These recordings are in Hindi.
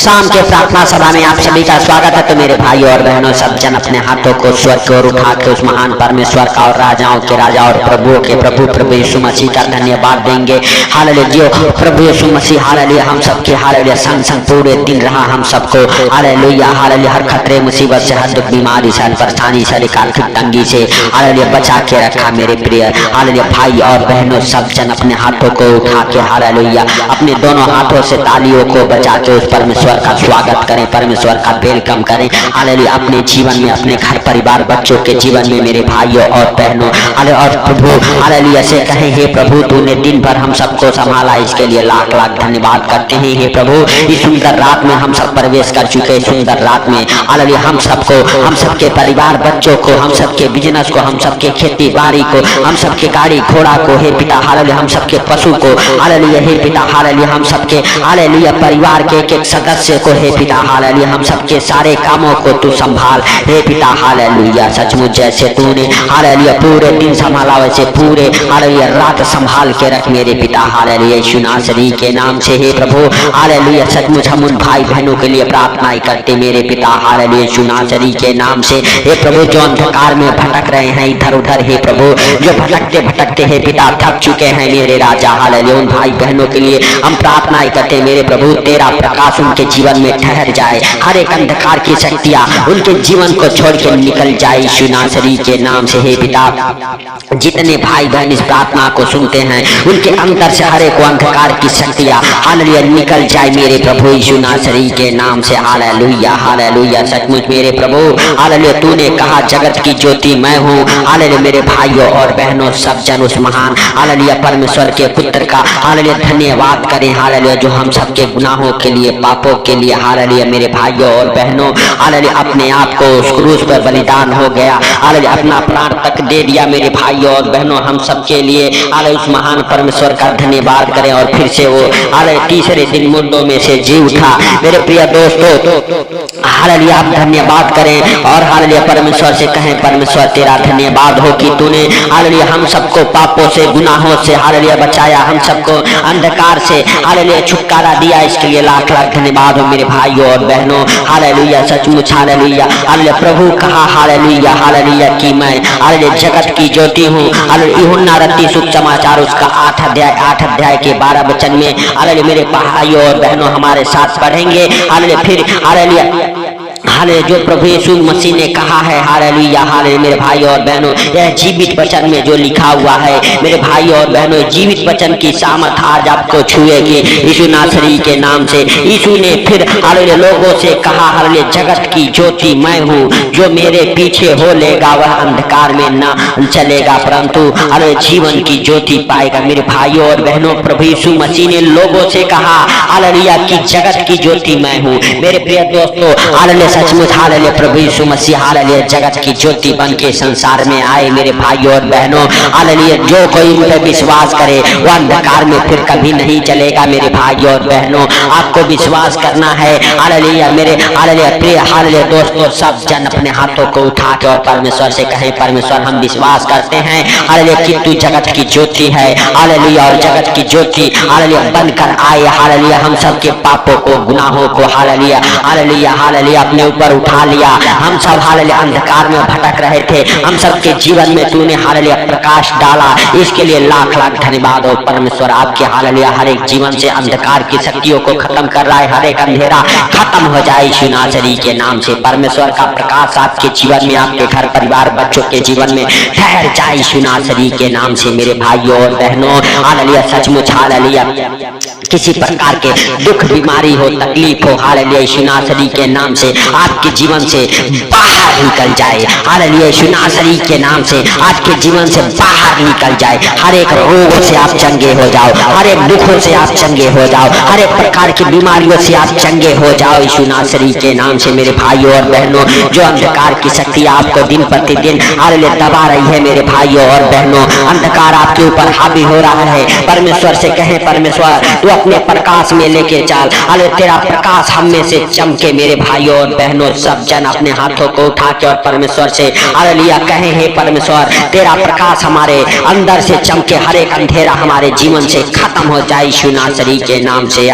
शाम के प्रार्थना सभा में आप सभी का स्वागत है। तो मेरे भाइयों और बहनों, सब जन अपने हाथों को स्वर्ग की ओर उठा के उस महान परमेश्वर का और राजाओं के राजा और प्रभुओं के प्रभु प्रभु यीशु मसीह का धन्यवाद देंगे। हालेलुया। जो प्रभु यीशु मसीह हालेलुया हम सबके हालेलुया संग संग पूरे दिन रहा हम सबको हालेलुया हालेलुया हर खतरे मुसीबत से, हर दुख बीमारी से, हर परेशानी से, आर्थिक तंगी से हालेलुया बचा के रखा। मेरे प्रिय हालेलुया भाई और बहनों, सब जन अपने हाथों को उठा के हालेलुया अपने दोनों हाथों से तालियों को बजा के उस परमेश्वर का स्वागत करें, परमेश्वर का वेलकम करें हालेलुया अपने जीवन में, अपने घर परिवार बच्चों के जीवन में। मेरे भाइयों और बहनों हालेलुया और प्रभु हालेलुया से कहें, हे प्रभु तूने दिन भर हम सबको संभाला, इसके लिए लाख लाख धन्यवाद करते हैं। हे प्रभु इस सुंदर रात में हम सब प्रवेश कर चुके हैं। सुंदर रात में हालेलुया हम सबको, हम सबके परिवार बच्चों को, हम सबके बिजनेस को, हम सबके खेती बाड़ी को, हम सबके गाड़ी घोड़ा को, हे पिता हालेलुया हम सबके पशु को हालेलुया, हे पिता हालेलुया हम सबके हालेलुया परिवार के एक एक सदस्य को, हे पिता हालेलुया हम सबके सारे कामों को तू संभाल। हे पिता हालेलुया सचमुच जैसे तूने हालेलुया पूरे दिन संभाला वैसे पूरे हालेलुया रात संभाल के रख मेरे पिता हालेलुया यीशु नासरी के नाम से। हे प्रभु हालेलुया सचमुच हम उन भाई बहनों के लिए प्रार्थना करते मेरे पिता हालेलुया यीशु नासरी के नाम से। हे प्रभु जो अंधकार में भटक रहे हैं इधर उधर, हे प्रभु जो भटकते भटकते हे पिता थक चुके हैं मेरे राजा हालेलुया उन भाई बहनों के लिए हम प्रार्थना करते मेरे प्रभु तेरा प्रकाश उनके जीवन में ठहर जाए, हर एक अंधकार की शक्तियां उनके जीवन को छोड़ के निकल जाए यीशु नासरी के नाम से। हे पिता जितने भाई बहन इस प्रार्थना को सुनते हैं उनके अंदर से हर एक अंधकार की शक्तियां हालेलुया निकल जाए मेरे प्रभु यीशु नासरी के नाम से। हालेलुया हालेलुया सचमुच मेरे प्रभु हालेलुया तूने कहा जगत की ज्योति मैं हूँ। हालेलुया मेरे भाइयों और बहनों सब जन उस महान हालेलुया परमेश्वर के पुत्र का हालेलुया धन्यवाद करें हालेलुया जो हम सबके गुनाहों के लिए, पापों के लिए हालेलुया मेरे भाइयों और बहनों हालेलुया अपने आप को उस क्रूस पर बलिदान हो गया हालेलुया अपना प्राण तक दे दिया मेरे भाइयों और बहनों हम सबके लिए हालेलुया उस महान परमेश्वर का धन्यवाद करें। और फिर से वो हालेलुया तीसरे दिन मुर्दों में से जी उठा। मेरे प्रिय दोस्तों हालेलुया आप धन्यवाद करें और हालेलुया परमेश्वर से कहें, परमेश्वर तेरा धन्यवाद हो कि तूने हालेलुया हम सबको पापों से, गुनाहों से हालेलुया बचाया, हम सबको अंधकार से हालेलुया छुटकारा दिया, इसके लिए लाख लाख धन्यवाद हो मेरे भाइयों और बहनों। हालेलुया सचमुच हालेलुया हालेलुया प्रभु कहा हालेलुया हालेलुया कि मैं हालेलुया जगत की ज्योति हूँ। हालेलुया यूहन्ना रत्ती शुभ समाचार उसका 8 अध्याय के 12 वचन में हालेलुया मेरे भाइयों और बहनों हमारे साथ पढ़ेंगे हालेलुया। फिर हालेलुया हालेलुया जो प्रभु यीशु मसीह ने कहा है हालेलुया हालेलुया मेरे भाइयों और बहनों यह जीवित वचन में जो लिखा हुआ है मेरे भाइयों और बहनों जीवित वचन की सामर्थ आज आपको छुएगी यीशु नासरी के नाम से। यीशु ने फिर हालेलुया लोगों से कहा हालेलुया जगत की ज्योति मैं हूँ, जो मेरे पीछे हो लेगा वह अंधकार में ना चलेगा परंतु हालेलुया जीवन की ज्योति पाएगा। मेरे भाइयों और बहनों प्रभु यीशु मसीह ने लोगों से कहा हालेलुया कि जगत की ज्योति मैं हूँ। मेरे प्रिय दोस्तों हालेलुया सचमुच हालेलुया प्रभु यीशु मसीह हालेलुया जगत की ज्योति बन के संसार में आए मेरे भाइयों और बहनों हालेलुया जो कोई उन पर विश्वास करे वह अंधकार में फिर कभी नहीं चलेगा। मेरे भाइयों और बहनों आपको विश्वास करना है हालेलुया मेरे हालेलुया प्रिय हालेलुया दोस्तों सब जन अपने हाथों को उठा के और परमेश्वर से कहें, परमेश्वर हम विश्वास करते हैं हालेलुया कि तू जगत की ज्योति है हालेलुया और जगत की ज्योति हालेलुया बनकर आए हालेलुया हम सबके पापों को, गुनाहों को हालेलुया हालेलुया हालेलुया अपने ऊपर उठा लिया। हम सब हालेलुया अंधकार में भटक रहे थे, हम सबके जीवन में तूने हालेलुया प्रकाश डाला, इसके लिए लाख लाख धन्यवाद हो परमेश्वर। आपके हालेलुया हर एक जीवन से अंधकार की शक्तियों को खत्म कर रहा है, हर एक अंधेरा खत्म हो जाए यीशु नासरी के नाम से। परमेश्वर का प्रकाश आपके जीवन में, आपके घर परिवार बच्चों के जीवन में ठहर जाए यीशु नासरी के नाम से। मेरे भाइयों और बहनों हालेलुया सचमुच हालेलुया किसी प्रकार के दुख, बीमारी हो, तकलीफ हो हालेलुया यीशु नासरी के नाम से आपके जीवन से बाहर निकल जाए हालेलुया यीशु नासरी के नाम से आपके जीवन से बाहर निकल जाए। हर एक रोगों से आप चंगे हो जाओ, हर एक दुखों से आप चंगे हो जाओ, हर एक प्रकार की बीमारियों से आप चंगे हो जाओ यीशु नासरी के नाम से। मेरे भाइयों और बहनों जो अंधकार की शक्ति आपको दिन प्रतिदिन हालेलुया दबा रही है मेरे भाइयों और बहनों, अंधकार आपके ऊपर हावी हो रहा है, परमेश्वर से कहें परमेश्वर तू अपने प्रकाश में लेके चल। हाले तेरा प्रकाश हम में से चमके मेरे भाइयों और बहनों सब जन अपने हाथों को उठा के और परमेश्वर से हालेलुया कहें, हे परमेश्वर तेरा प्रकाश हमारे अंदर से चमके, हर एक अंधेरा हमारे जीवन से खत्म हो जाए यीशु नासरी के नाम से।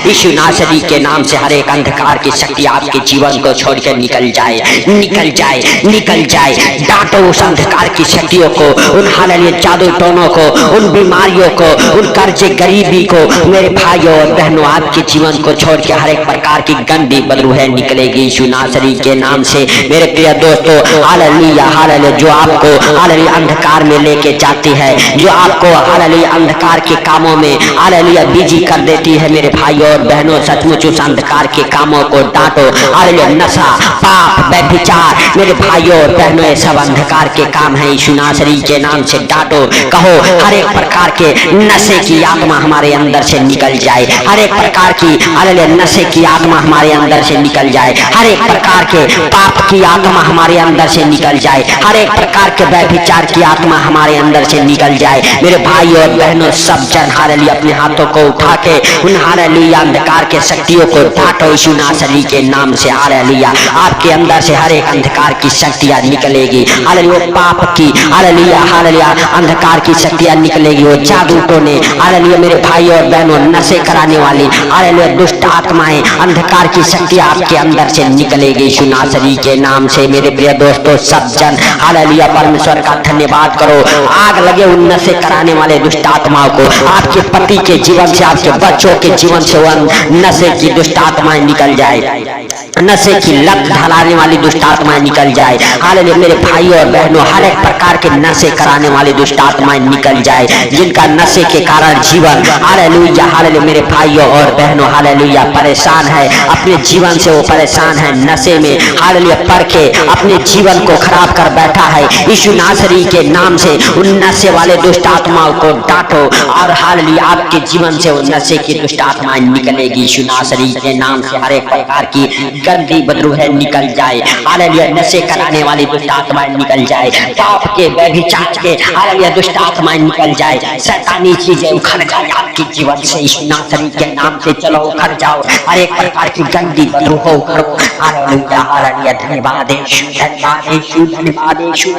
यीशु नासरी के नाम से हर एक अंधकार की शक्ति आपके जीवन को छोड़ के निकल जाए, निकल जाए, निकल जाए। डांटो उस अंधकार की शक्तियों को, उन हालेलुया जादू टोनों को, उन बीमारियों को, उन कर्जे गरीबी को मेरे भाइयों और बहनों आपके जीवन को छोड़ के हर एक प्रकार की गंदी बदबू है निकलेगी यीशु नासरी के नाम से। मेरे प्रिय दोस्तों हालेलुया, हालेलुया जो आपको हालेलुया अंधकार में लेके जाती है, जो आपको हालेलुया अंधकार के कामों में हालेलुया बिजी कर देती है, मेरे भाइयों और बहनों सचमुच उस अंधकार के कामों को डांटो। हालेलुया नशा, पाप, व्यभिचार मेरे भाइयों और बहनों ये सब अंधकार के काम है यीशु नासरी के नाम से डांटो। कहो हर एक प्रकार के नशे की आत्मा हमारे अंदर से निकल जाए, हर एक प्रकार की हालेलुया नशे की आत्मा हमारे अंदर से निकल जाए, हर एक प्रकार के पाप की आत्मा हमारे अंदर से निकल जाए, हर एक प्रकार के व्यभिचार की आत्मा हमारे अंदर से निकल जाए। मेरे भाइयों और बहनों सब जन हालेलुया अपने हाथों को उठा के उन हालेलुया अंधकार के शक्तियों को डांटो यीशु नासरी के नाम से। हालेलुया आपके अंदर से हर एक अंधकार की शक्तियां निकलेगी, हालेलुया पाप की हालेलुया हालेलुया अंधकार की शक्तियां निकलेगी, वो जादू टोने हालेलुया मेरे भाइयों और बहनों नशे कराने वाली हालेलुया दुष्ट आत्माएं अंधकार की शक्तियां आपके अंदर से निकलेगी यीशु नासरी के नाम से। मेरे प्रिय दोस्तों सब जन हालेलुया परमेश्वर का धन्यवाद करो। आग लगे उन नशे कराने वाले दुष्ट आत्माओं को, आपके पति के जीवन से, आपके बच्चों के जीवन से वो नशे की दुष्ट आत्माएं निकल जाए, नशे की लत ढलाने वाली दुष्ट आत्माएं निकल जाए। हालेलुया मेरे भाइयों और बहनों हर एक प्रकार के नशे कराने वाली दुष्ट आत्माएं निकल जाए, जिनका नशे के कारण जीवन हालेलुया हालेलुया मेरे भाइयों और बहनों हालेलुया परेशान है, अपने जीवन से वो परेशान है, नशे में हालेलुया पड़ के अपने जीवन को खराब कर बैठा है। यीशु नासरी के नाम से उन नशे वाले दुष्ट आत्माओं को डांटो और हालेलुया आपके जीवन से वो नशे की दुष्ट आत्माएं निकलेगी यीशु नासरी के नाम से। हर एक प्रकार की गंदी बदबू है निकल जाए, हालेलुया नशे कराने वाली दुष्ट आत्माएं निकल जाए, पाप के व्यभिचार के हालेलुया दुष्ट आत्माएं निकल जाए, शैतानी चीजें उखड़ जाए आपके जीवन से यीशु नासरी के नाम से। चलो उखड़ जाओ, हर एक प्रकार की गंदी बदबू हो उखड़ो। हालेलुया हालेलुया धन्यवाद यीशु, धन्यवाद यीशु, धन्यवाद यीशु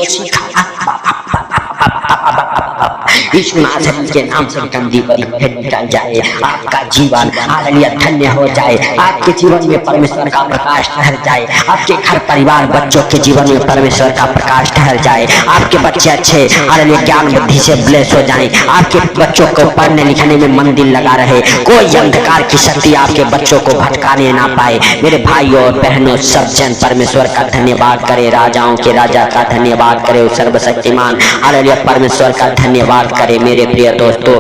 यीशु नासरी के नाम से गंदी बदबू निकल जाए, आपका जीवन हालेलुया धन्य हो जाए, आपके जीवन में परमेश्वर का प्रकाश ठहर जाए, आपके घर परिवार बच्चों के जीवन में परमेश्वर का प्रकाश ठहर जाए, आपके बच्चे अच्छे हालेलुया ज्ञान बुद्धि से ब्लेस हो जाएं, आपके बच्चों को पढ़ने लिखने में मन दिल लगा रहे, कोई अंधकार की शक्ति आपके बच्चों को भटकाने ना पाए। मेरे भाइयों और बहनों सब जन परमेश्वर का धन्यवाद करे, राजाओं के राजा का धन्यवाद करे, सर्वशक्तिमान हालेलुया परमेश्वर का धन्यवाद करे। मेरे प्रिय दोस्तों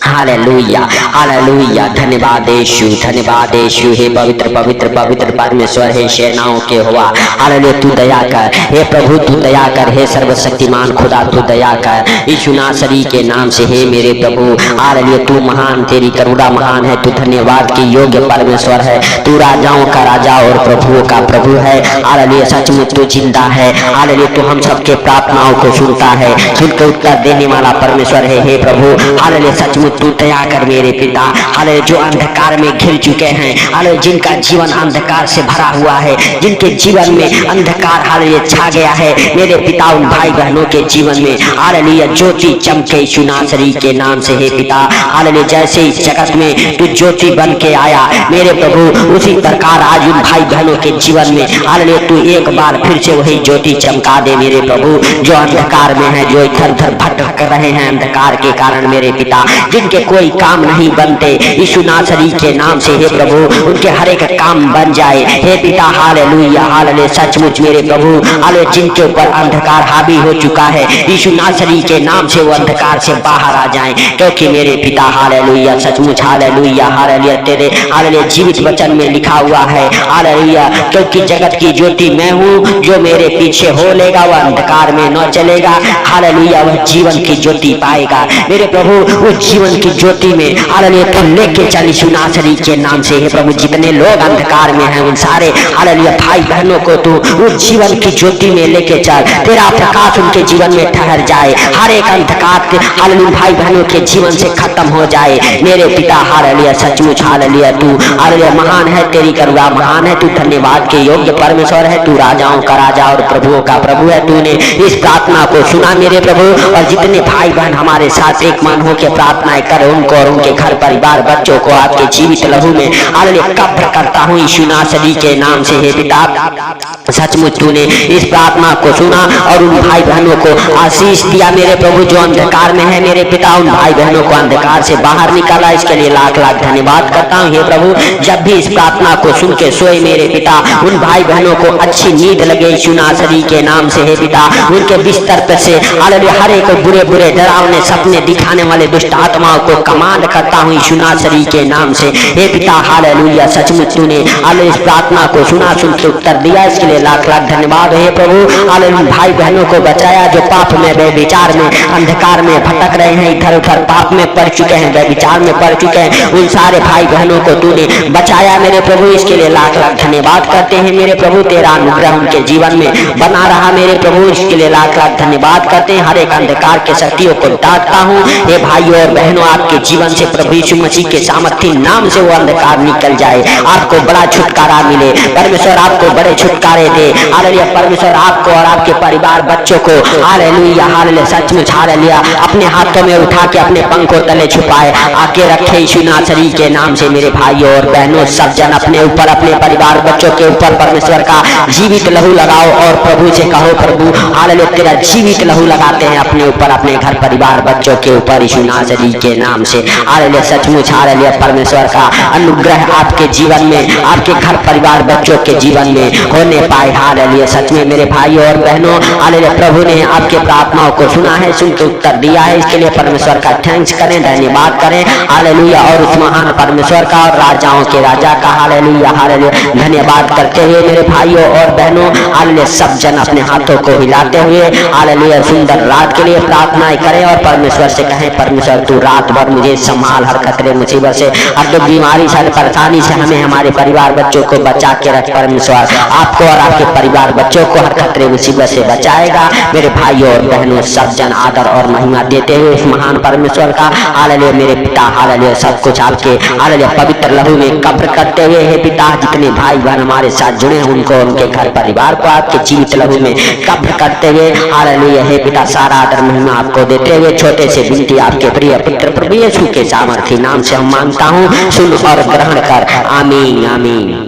हालेलुया हालेलुया धन्यवाद यीशु, धन्यवाद यीशु। हे पवित्र पवित्र पवित्र परमेश्वर, हे सेनाओं के हुआ हालेलुया तू दया कर, हे प्रभु तू दया कर, हे सर्वशक्तिमान खुदा तू दया कर यीशु नासरी के नाम से। हे मेरे प्रभु हालेलुया तू महान, तेरी करुणा महान है, तू धन्यवाद की योग्य परमेश्वर है, तू राजाओं का राजा और प्रभुओं का प्रभु है। हालेलुया सचमुच तू जिंदा है, हालेलुया तू हम सबके प्रार्थनाओं को सुनता है, सुनकर उत्तर देने वाला परमेश्वर है। हे प्रभु हालेलुया सचमुच तू दया कर मेरे पिता, हालेलुया जो अंधकार में घिर चुके हैं, हालेलुया जिनका जीवन अंधकार से भरा हुआ है, जिनके जीवन में अंधकार हालेलुया छा गया है, मेरे पिता उन भाई बहनों के जीवन में हालेलुया ज्योति चमके यीशु नासरी के नाम से। हे पिता हालेलुया जैसे इस जगत में तू ज्योति बन के आया मेरे प्रभु, उसी प्रकार आज उन भाई बहनों के जीवन में हालेलुया तू एक बार फिर से वही ज्योति चमका दे मेरे प्रभु, जो अंधकार में है, जो इधर उधर भटक रहे हैं अंधकार के कारण मेरे पिता, जिनके कोई काम नहीं बनते यीशु नासरी के नाम से। हे प्रभु उनके हर एक काम बन जाए हे पिता हालेलुया हालेलुया सचमुच मेरे प्रभु हालेलुया जिनके ऊपर अंधकार हावी हो चुका है यीशु नासरी के नाम से वो अंधकार से बाहर आ जाएं, क्योंकि मेरे पिता हालेलुया सचमुच हालेलुया हालेलुया तेरे हालेलुया जीवित वचन में लिखा हुआ है हालेलुया, क्योंकि जगत की ज्योति मैं हूँ, जो मेरे पीछे हो लेगा वह अंधकार में न चलेगा, हालेलुया वह जीवन की ज्योति पाएगा। मेरे प्रभु उस जीवन जीवन की ज्योति में हालेलुया तू लेके चल यीशु नासरी के नाम से। हे प्रभु जितने लोग अंधकार में हैं उन सारे हालेलुया भाई बहनों को तू उस जीवन की ज्योति में लेके चल, तेरा प्रकाश उनके जीवन में ठहर जाए, हर एक अंधकार के हालेलुया भाई बहनों के जीवन से खत्म हो जाए। मेरे पिता हालेलुया सचमुच हालेलुया तू हालेलुया महान है, तेरी करुणा महान है, तू धन्यवाद के योग्य परमेश्वर है, तू राजाओं का राजा और प्रभुओं का प्रभु है। तूने इस प्रार्थना को सुना मेरे प्रभु, और जितने भाई बहन हमारे साथ एक मन होकर प्रार्थनाएं कर उनको और उनके घर परिवार बच्चों को आपके जीवित लहू में हालेलुया कब्र करता हूँ यीशु नासरी के नाम से। हे पिता सचमुच तूने इस प्रार्थना को सुना और उन भाई बहनों को आशीष दिया मेरे प्रभु जो अंधकार में है। मेरे पिता उन भाई बहनों को अंधकार से बाहर निकाला, इसके लिए लाख लाख धन्यवाद करता हूँ। हे प्रभु जब भी इस प्रार्थना को सुन के सोए मेरे पिता उन भाई बहनों को अच्छी नींद लगे यीशु नासरी के नाम से। हे पिता उनके बिस्तर पर से हालेलुया हर एक बुरे बुरे डरावने सपने दिखाने वाले दुष्ट आत्माओं को कमांड करता हूँ यीशु नासरी के नाम से। हे पिता हालेलुया सचमुच तूने हालेलुया इस प्रार्थना को सुना, सुन के उत्तर दिया, इसके लिए लाख लाख धन्यवाद। हे प्रभु हालेलुया भाई बहनों को बचाया जो पाप में व्यभिचार में अंधकार में भटक रहे हैं, इधर उधर पाप में पड़ चुके हैं, व्यभिचार में पड़ चुके हैं, उन सारे भाई बहनों को तूने बचाया मेरे प्रभु, इसके लिए लाख लाख धन्यवाद करते हैं मेरे प्रभु। तेरा अनुग्रह उनके जीवन में बना रहा मेरे प्रभु, इसके लिए लाख लाख धन्यवाद करते हैं। हर एक अंधकार के शक्तियों को डांटता हूँ। ये भाइयों और बहनों आपके जीवन से प्रभु यीशु मसीह के सामर्थ्य नाम से वो अंधकार निकल जाए, आपको बड़ा छुटकारा मिले परमेश्वर, आपको बड़े छुटकारे दे हालेलुया परमेश्वर, आपको और आपके परिवार बच्चों को हालेलुया हालेलुया सचमुच हालेलुया अपने हाथों में उठा के अपने पंखों तले छुपाए आके रखे यीशु नासरी के नाम से। मेरे भाइयों और बहनों सब जन अपने ऊपर अपने परिवार बच्चों के ऊपर परमेश्वर का जीवित लहू लगाओ और प्रभु से कहो प्रभु हालेलुया तेरा जीवित लहू लगाते हैं अपने ऊपर अपने घर परिवार बच्चों के ऊपर यीशु नासरी के नाम से। हालेलुया सचमुच हालेलुया परमेश्वर का अनुग्रह आपके जीवन में आपके घर परिवार बच्चों के जीवन में होने पाए। हालेलुया सच में मेरे भाइयों और बहनों हालेलुया प्रभु ने आपके प्रार्थनाओं को सुना है, सुन के उत्तर दिया है, इसके लिए परमेश्वर का थैंक्स करें, धन्यवाद करें हालेलुया। और उस महान परमेश्वर का और राजाओं के राजा का हालेलुया हालेलुया धन्यवाद करते हुए मेरे भाइयों और बहनों हालेलुया सब जन अपने हाथों को हिलाते हुए हालेलुया सुंदर रात के लिए प्रार्थनाएं करें और परमेश्वर से कहें परमेश्वर तू रात भर मुझे संभाल, हर खतरे मुसीबत से हर दुख बीमारी से हर परेशानी से हमें हमारे परिवार बच्चों को बचा के रख परमेश्वर, आपको और आपके परिवार बच्चों को हर खतरे मुसीबत से बचाएगा। मेरे भाइयों और बहनों सब जन आदर और महिमा देते हुए इस महान परमेश्वर का हालेलुया मेरे पिता हालेलुया सब कुछ आपके हालेलुया पवित्र लहू में कब्र करते हुए हे पिता जितने भाई बहन हमारे साथ जुड़े हैं उनको उनके घर परिवार को आपके जीवित लहू में कब्र करते हुए हालेलुया हे पिता सारा आदर महिमा आपको देते हुए छोटे से विनती आपके प्रिय पुत्र प्रभु यीशु के सामर्थी नाम से हम मांगता हूँ, सुन और ग्रहण कर, आमीन आमीन।